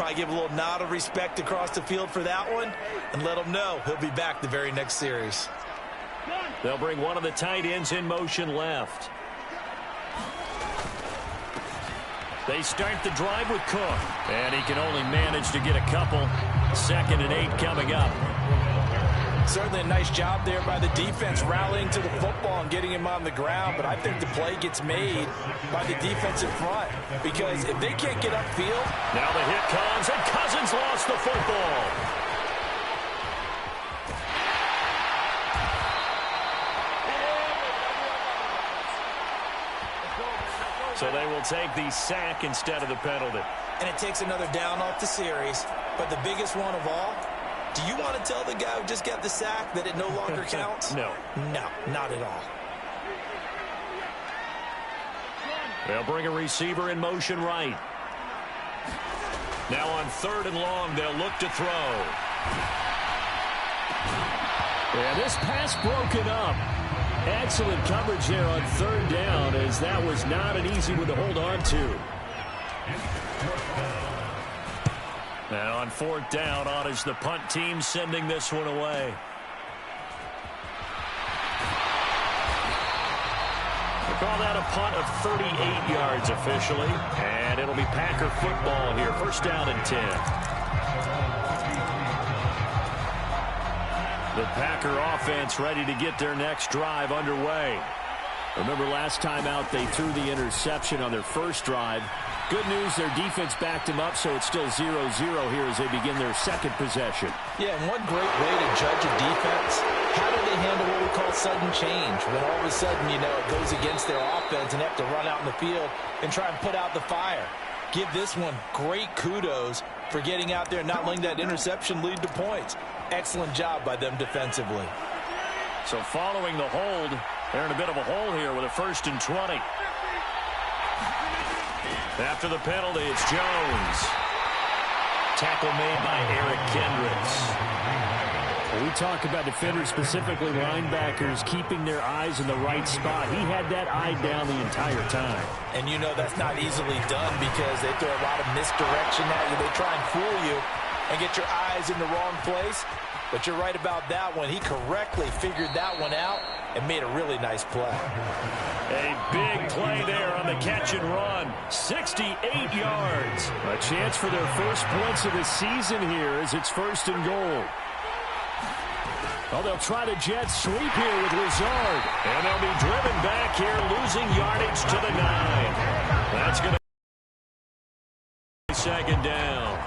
Probably give a little nod of respect across the field for that one and let him know he'll be back the very next series. They'll bring one of the tight ends in motion left. They start the drive with Cook, and he can only manage to get a couple. 2nd and 8 coming up. Certainly a nice job there by the defense rallying to the football and getting him on the ground, but I think the play gets made by the defensive front because if they can't get upfield. Now the hit comes, and Cousins lost the football. So they will take the sack instead of the penalty. And it takes another down off the series. But the biggest one of all, do you want to tell the guy who just got the sack that it no longer counts? No. No, not at all. They'll bring a receiver in motion right. Now on 3rd and long, they'll look to throw. Yeah, this pass broken up. Excellent coverage there on 3rd down, as that was not an easy one to hold on to. Now on 4th down, on is the punt team sending this one away. We'll call that a punt of 38 yards officially, and it'll be Packer football here. 1st down and 10. The Packer offense ready to get their next drive underway. Remember last time out they threw the interception on their first drive. Good news, their defense backed him up, so it's still 0-0 here as they begin their 2nd possession. Yeah, and one great way to judge a defense, how do they handle what we call sudden change? When all of a sudden, you know, it goes against their offense and they have to run out in the field and try and put out the fire. Give this one great kudos for getting out there and not letting that interception lead to points. Excellent job by them defensively. So following the hold, they're in a bit of a hole here with a 1st and 20. After the penalty, it's Jones. Tackle made by Eric Kendricks. When we talk about defenders, specifically linebackers, keeping their eyes in the right spot. He had that eye down the entire time. And you know that's not easily done because they throw a lot of misdirection at you. They try and fool you and get your eyes in the wrong place. But you're right about that one. He correctly figured that one out and made a really nice play. A big play there on the catch and run. 68 yards. A chance for their first points of the season here as it's 1st and goal. Well, they'll try to jet sweep here with Lazard. And they'll be driven back here, losing yardage to the 9. That's going to be 2nd down.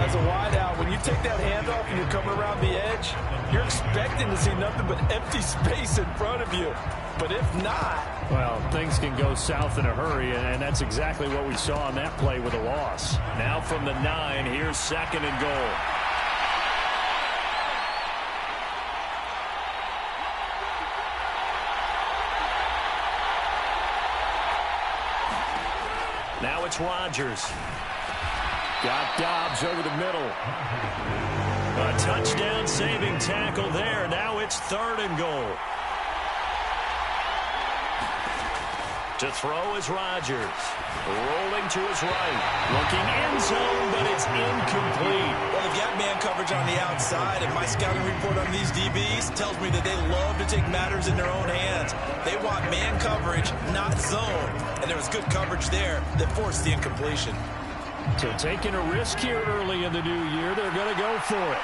As a wideout, when you take that handoff and you're coming around the edge, you're expecting to see nothing but empty space in front of you. But if not... Well, things can go south in a hurry, and that's exactly what we saw on that play with a loss. Now from the 9, here's 2nd and goal. Now it's Rodgers. Got Dobbs over the middle. A touchdown saving tackle there. Now it's 3rd and goal. To throw is Rodgers. Rolling to his right. Looking end zone, but it's incomplete. Well, they've got man coverage on the outside, and my scouting report on these DBs tells me that they love to take matters in their own hands. They want man coverage, not zone. And there was good coverage there that forced the incompletion. So taking a risk here early in the new year, they're going to go for it.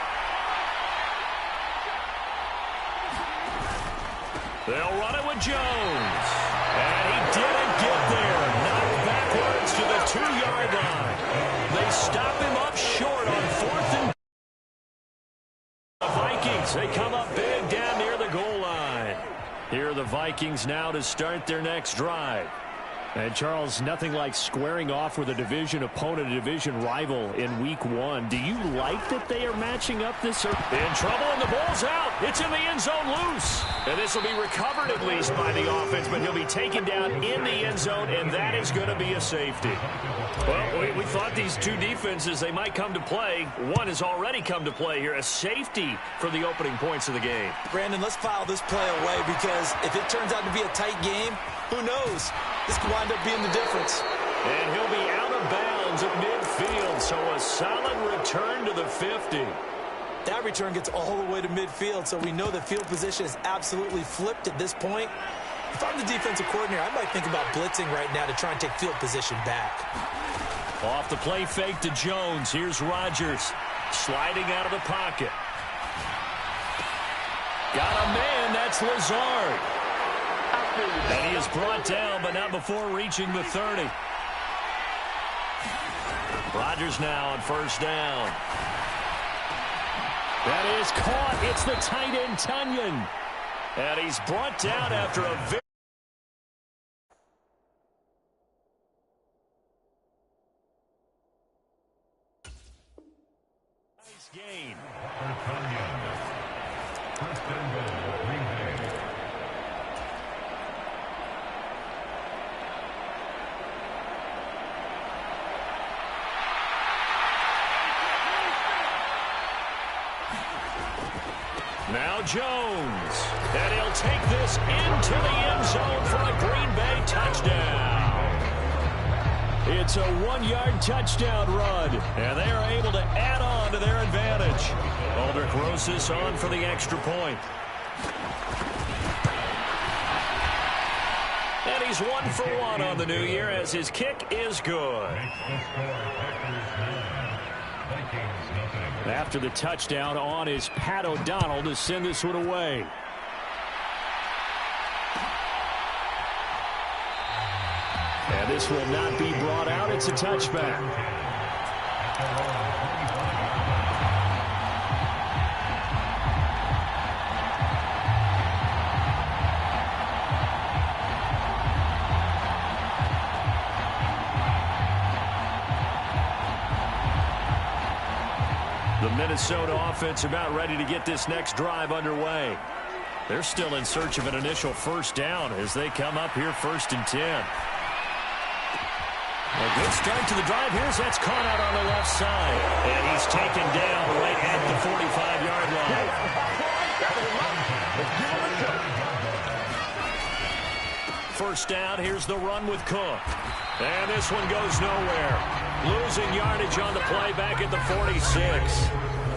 They'll run it with Jones. And he didn't get there. Knocked backwards to the 2-yard line. They stop him up short on 4th and... The Vikings, they come up big down near the goal line. Here are the Vikings now to start their next drive. And, Charles, nothing like squaring off with a division opponent, a division rival in Week 1. Do you like that they are matching up this early? In trouble, and the ball's out. It's in the end zone loose. And this will be recovered at least by the offense, but he'll be taken down in the end zone, and that is going to be a safety. Well, we thought these two defenses, they might come to play. One has already come to play here, a safety for the opening points of the game. Brandon, let's file this play away because if it turns out to be a tight game, who knows? This could wind up being the difference. And he'll be out of bounds at midfield. And so a solid return to the 50. That return gets all the way to midfield, so we know the field position is absolutely flipped at this point. If I'm the defensive coordinator, I might think about blitzing right now to try and take field position back. Off the play fake to Jones. Here's Rodgers sliding out of the pocket. Got a man. That's Lazard. And he is brought down, but not before reaching the 30. Rodgers now on first down. That is caught. It's the tight end, Tunyon. And he's brought down after a very nice gain. Now Jones, and he'll take this into the end zone for a Green Bay touchdown. It's a 1-yard touchdown run. And they are able to add on to their advantage. Aldrich Rosas on for the extra point. And he's 1 for 1 on the new year as his kick is good. After the touchdown, on is Pat O'Donnell to send this one away. And this will not be brought out. It's a touchback. The Minnesota offense about ready to get this next drive underway. They're still in search of an initial first down as they come up here 1st and 10. A good start to the drive. Here's that's caught out on the left side. And he's taken down right at the 45-yard line. First down, here's the run with Cook. And this one goes nowhere. Losing yardage on the play back at the 46.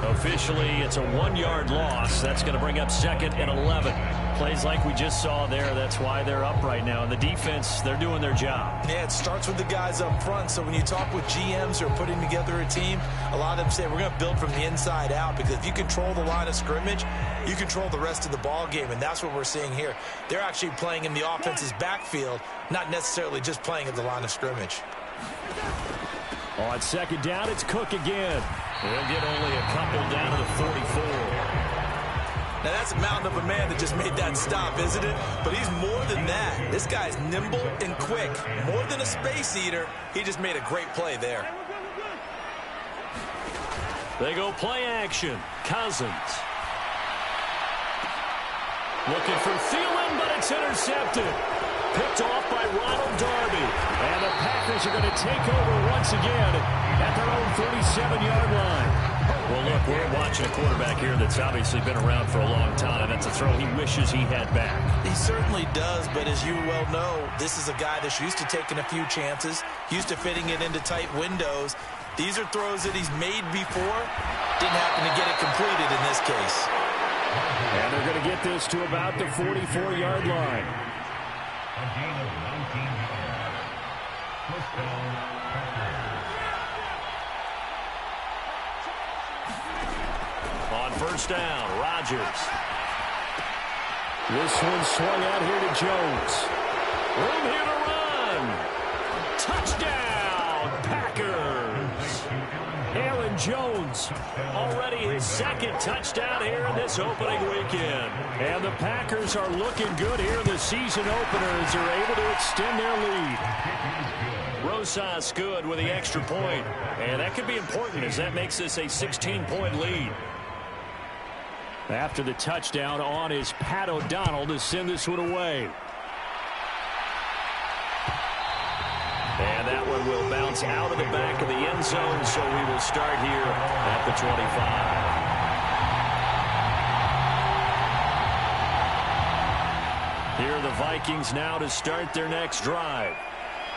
Officially, it's a 1-yard loss. That's going to bring up 2nd and 11. Plays like we just saw there. That's why they're up right now. And the defense, they're doing their job. Yeah, it starts with the guys up front. So when you talk with GMs who are putting together a team, a lot of them say we're going to build from the inside out, because if you control the line of scrimmage, you control the rest of the ball game, and that's what we're seeing here. They're actually playing in the offense's backfield, not necessarily just playing at the line of scrimmage. On 2nd down, it's Cook again. They'll get only a couple down to the 44. Now, that's a mountain of a man that just made that stop, isn't it? But he's more than that. This guy's nimble and quick. More than a space eater, he just made a great play there. They go play action. Cousins. Looking for Thielen, but it's intercepted. Picked off by Ronald Darby. And the Packers are going to take over once again at their own 37-yard line. Well, look, we're watching a quarterback here that's obviously been around for a long time. That's a throw he wishes he had back. He certainly does, but as you well know, this is a guy that's used to taking a few chances, used to fitting it into tight windows. These are throws that he's made before. Didn't happen to get it completed in this case. And they're going to get this to about the 44-yard line. On first down, Rodgers. This one swung out here to Jones. Room here to run. Touchdown, Packers. Aaron Jones. Already his 2nd touchdown here in this opening weekend. And the Packers are looking good here in the season opener as they're able to extend their lead. Rosas good with the extra point. And that could be important as that makes this a 16-point lead. After the touchdown, on is Pat O'Donnell to send this one away. And that one will bounce out of the back of the end zone, so we will start here at the 25. Here are the Vikings now to start their next drive.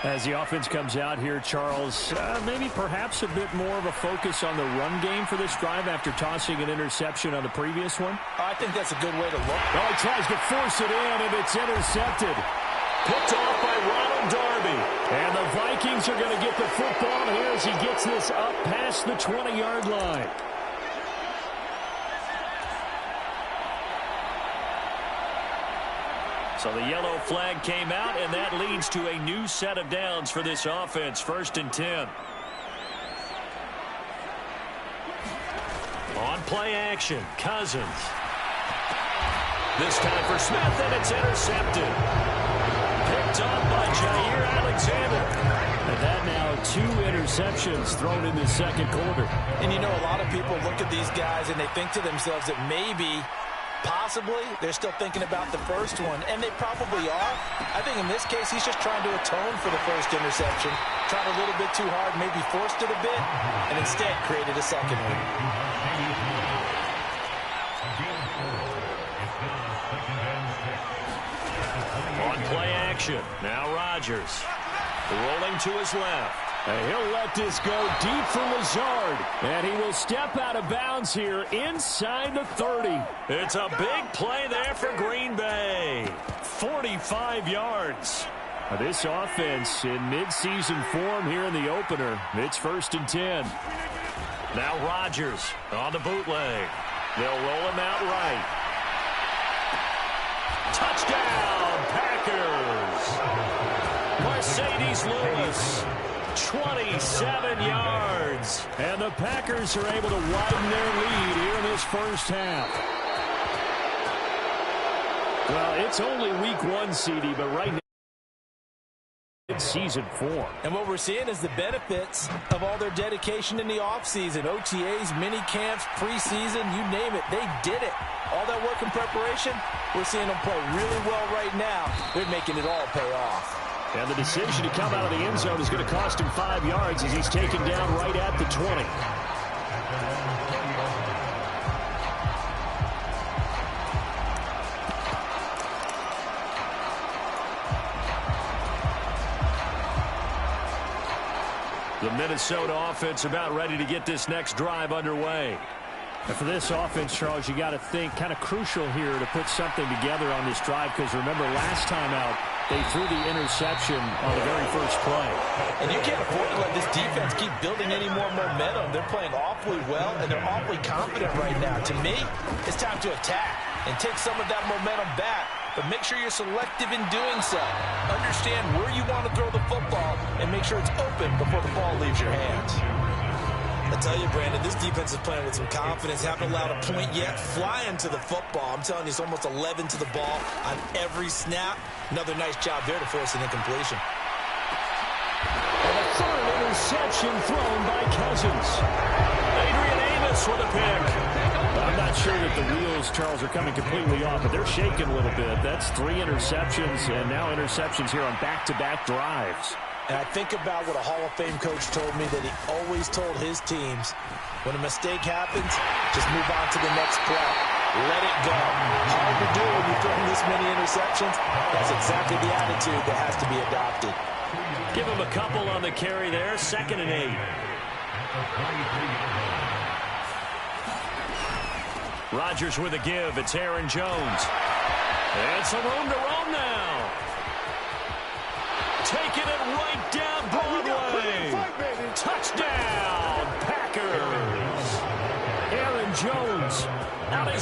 As the offense comes out here, Charles, maybe perhaps a bit more of a focus on the run game for this drive after tossing an interception on the previous one? I think that's a good way to look. Well, he tries to force it in, and it's intercepted. Picked off by Ronald Darby. And the Vikings are going to get the football here as he gets this up past the 20-yard line. So the yellow flag came out, and that leads to a new set of downs for this offense. 1st and 10. On play action, Cousins. This time for Smith, and it's intercepted. Picked up by Jair Alexander. And that now 2 interceptions thrown in the second quarter. And you know, a lot of people look at these guys and they think to themselves that maybe, possibly, they're still thinking about the first one, and they probably are. I think in this case, he's just trying to atone for the first interception, tried a little bit too hard, maybe forced it a bit, and instead created a second one. On play action, now Rodgers. Rolling to his left. And he'll let this go deep for Lazard. And he will step out of bounds here inside the 30. It's a big play there for Green Bay. 45 yards. This offense in midseason form here in the opener. It's 1st and 10. Now Rodgers on the bootleg. They'll roll him out right. Touchdown, Packers. Mercedes Lewis. 27 yards. And the Packers are able to widen their lead here in this first half. Well, it's only week 1, CD, but right now, season 4. And what we're seeing is the benefits of all their dedication in the offseason. OTAs, mini camps, preseason, you name it. They did it. All that work and preparation, we're seeing them play really well right now. They're making it all pay off. And the decision to come out of the end zone is going to cost him 5 yards as he's taken down right at the 20. The Minnesota offense about ready to get this next drive underway. And for this offense, Charles, you got to think kind of crucial here to put something together on this drive, because remember last time out, they threw the interception on the very first play. And you can't afford to let this defense keep building any more momentum. They're playing awfully well, and they're awfully confident right now. To me, it's time to attack and take some of that momentum back. But make sure you're selective in doing so. Understand where you want to throw the football and make sure it's open before the ball leaves your hands. I tell you, Brandon, this defense is playing with some confidence. Haven't allowed a point yet. Flying to the football. I'm telling you, it's almost 11 to the ball on every snap. Another nice job there to force an incompletion. And a third interception thrown by Cousins. Adrian Amos with a pick. I'm not sure that the wheels, Charles, are coming completely off, but they're shaking a little bit. That's 3 interceptions, and now interceptions here on back-to-back drives. And I think about what a Hall of Fame coach told me that he always told his teams, when a mistake happens, just move on to the next play. Let it go. Hard to do when you're throwing this many interceptions. That's exactly the attitude that has to be adopted. Give him a couple on the carry there. 2nd and 8. Rodgers with a give. It's Aaron Jones. And some room to roam now. Taking it right down Broadway. Touchdown, Packers. Aaron Jones out his